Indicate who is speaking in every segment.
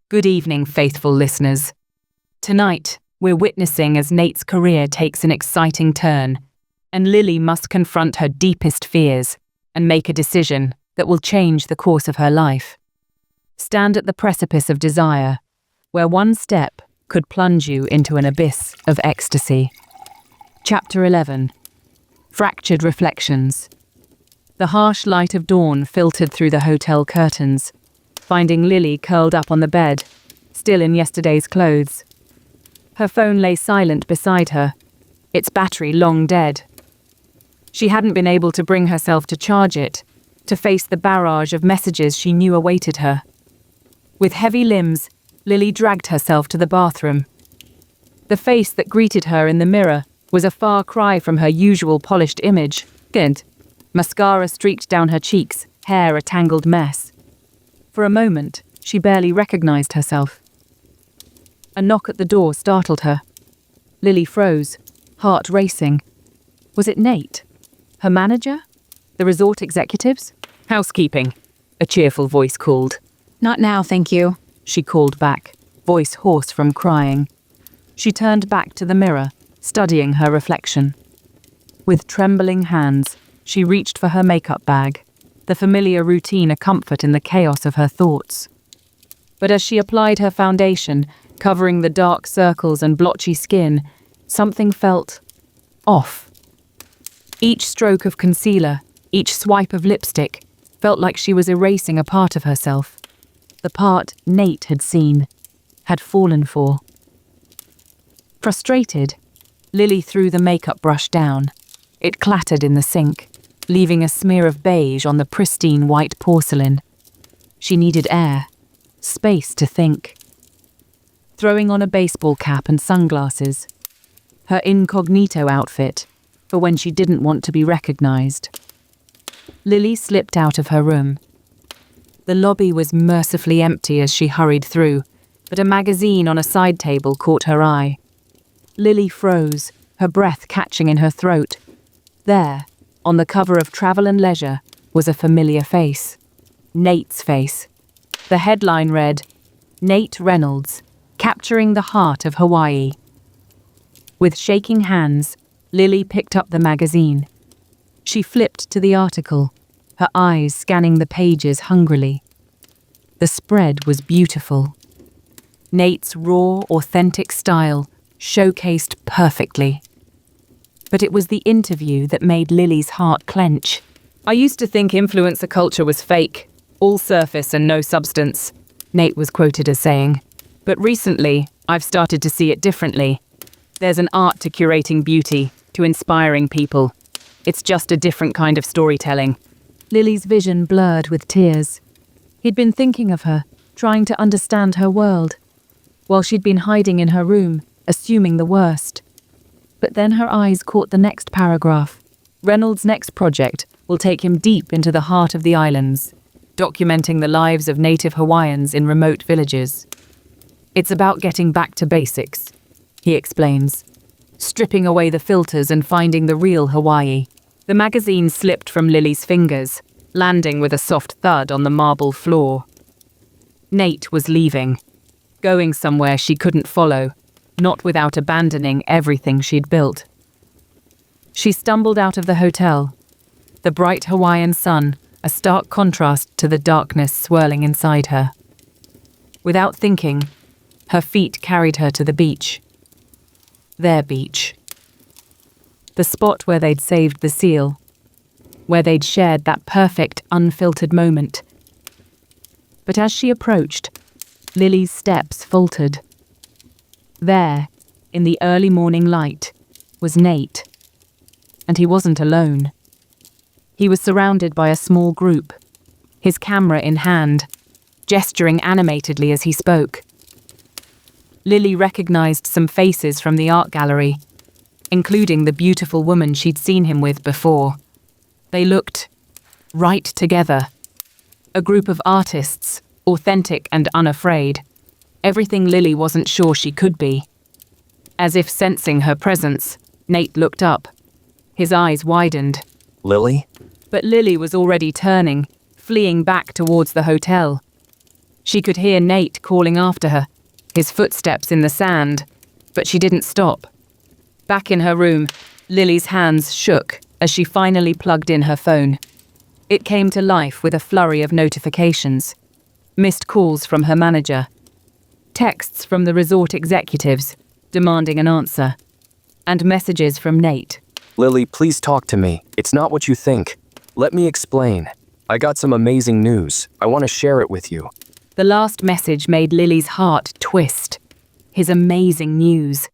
Speaker 1: Good evening, faithful listeners. Tonight, we're witnessing as Nate's career takes an exciting turn, and Lily must confront her deepest fears and make a decision that will change the course of her life. Stand at the precipice of desire, where one step could plunge you into an abyss of ecstasy. Chapter 11. Fractured Reflections. The harsh light of dawn filtered through the hotel curtains, finding Lily curled up on the bed, still in yesterday's clothes. Her phone lay silent beside her, its battery long dead. She hadn't been able to bring herself to charge it, to face the barrage of messages she knew awaited her. With heavy limbs, Lily dragged herself to the bathroom. The face that greeted her in the mirror was a far cry from her usual polished image. Good. Mascara streaked down her cheeks, hair a tangled mess. For a moment, she barely recognized herself. A knock at the door startled her. Lily froze, heart racing. Was it Nate? Her manager? The resort executives? Housekeeping, a cheerful voice called.
Speaker 2: Not now, thank you,
Speaker 1: she called back, voice hoarse from crying. She turned back to the mirror, studying her reflection. With trembling hands, she reached for her makeup bag, the familiar routine a comfort in the chaos of her thoughts. But as she applied her foundation, covering the dark circles and blotchy skin, something felt off. Each stroke of concealer, each swipe of lipstick, felt like she was erasing a part of herself. The part Nate had seen, had fallen for. Frustrated, Lily threw the makeup brush down. It clattered in the sink, leaving a smear of beige on the pristine white porcelain. She needed air, space to think. Throwing on a baseball cap and sunglasses, her incognito outfit for when she didn't want to be recognized, Lily slipped out of her room. The lobby was mercifully empty as she hurried through, but a magazine on a side table caught her eye. Lily froze, her breath catching in her throat. There, on the cover of Travel and Leisure, was a familiar face. Nate's face. The headline read, "Nate Reynolds, Capturing the Heart of Hawaii." With shaking hands, Lily picked up the magazine. She flipped to the article, her eyes scanning the pages hungrily. The spread was beautiful. Nate's raw, authentic style showcased perfectly. But it was the interview that made Lily's heart clench. "I used to think influencer culture was fake, all surface and no substance," Nate was quoted as saying. "But recently, I've started to see it differently. There's an art to curating beauty, to inspiring people. It's just a different kind of storytelling." Lily's vision blurred with tears. He'd been thinking of her, trying to understand her world, while she'd been hiding in her room, assuming the worst. But then her eyes caught the next paragraph. Reynolds' next project will take him deep into the heart of the islands, documenting the lives of native Hawaiians in remote villages. "It's about getting back to basics," he explains, stripping away the filters and finding the real Hawaii. The magazine slipped from Lily's fingers, landing with a soft thud on the marble floor. Nate was leaving, going somewhere she couldn't follow, not without abandoning everything she'd built. She stumbled out of the hotel, the bright Hawaiian sun a stark contrast to the darkness swirling inside her. Without thinking, her feet carried her to the beach. Their beach. The spot where they'd saved the seal, where they'd shared that perfect, unfiltered moment. But as she approached, Lily's steps faltered. There, in the early morning light, was Nate. And he wasn't alone. He was surrounded by a small group, his camera in hand, gesturing animatedly as he spoke. Lily recognized some faces from the art gallery, including the beautiful woman she'd seen him with before. They looked right together. A group of artists, authentic and unafraid. Everything Lily wasn't sure she could be. As if sensing her presence, Nate looked up. His eyes widened.
Speaker 3: "Lily?"
Speaker 1: But Lily was already turning, fleeing back towards the hotel. She could hear Nate calling after her, his footsteps in the sand, but she didn't stop. Back in her room, Lily's hands shook as she finally plugged in her phone. It came to life with a flurry of notifications. Missed calls from her manager. Texts from the resort executives, demanding an answer. And messages from Nate.
Speaker 2: Lily, please talk to me. It's not what you think. Let me explain. I got some amazing news. I want to share it with you.
Speaker 1: The last message made Lily's heart twist. His amazing news.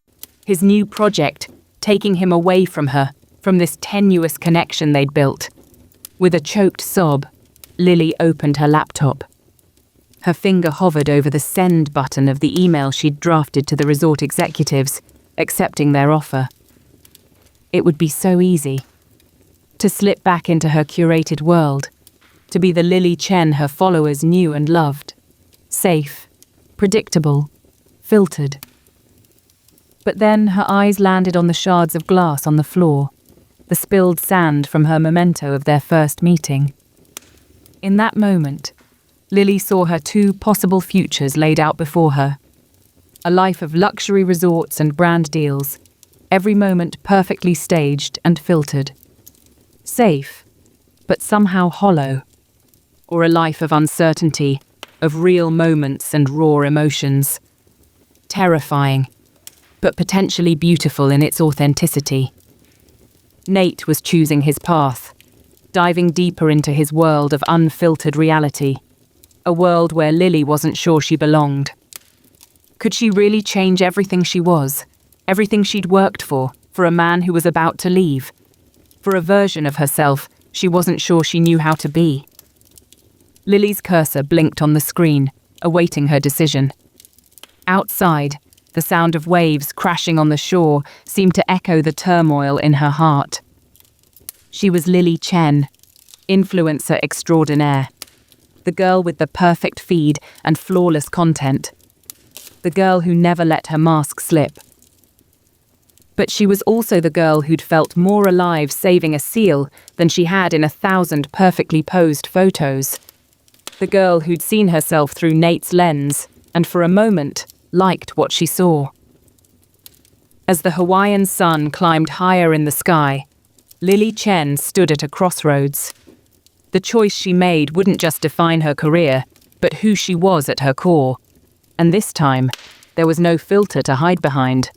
Speaker 1: His new project, taking him away from her, from this tenuous connection they'd built. With a choked sob, Lily opened her laptop. Her finger hovered over the send button of the email she'd drafted to the resort executives, accepting their offer. It would be so easy. To slip back into her curated world. To be the Lily Chen her followers knew and loved. Safe, predictable, filtered. But then her eyes landed on the shards of glass on the floor, the spilled sand from her memento of their first meeting. In that moment, Lily saw her two possible futures laid out before her. A life of luxury resorts and brand deals, every moment perfectly staged and filtered. Safe, but somehow hollow. Or a life of uncertainty, of real moments and raw emotions. Terrifying, but potentially beautiful in its authenticity. Nate was choosing his path, diving deeper into his world of unfiltered reality. A world where Lily wasn't sure she belonged. Could she really change everything she was, everything she'd worked for a man who was about to leave? For a version of herself she wasn't sure she knew how to be. Lily's cursor blinked on the screen, awaiting her decision. Outside, the sound of waves crashing on the shore seemed to echo the turmoil in her heart. She was Lily Chen, influencer extraordinaire. The girl with the perfect feed and flawless content. The girl who never let her mask slip. But she was also the girl who'd felt more alive saving a seal than she had in 1,000 perfectly posed photos. The girl who'd seen herself through Nate's lens and for a moment liked what she saw. As the Hawaiian sun climbed higher in the sky, Lily Chen stood at a crossroads. The choice she made wouldn't just define her career, but who she was at her core. And this time, there was no filter to hide behind.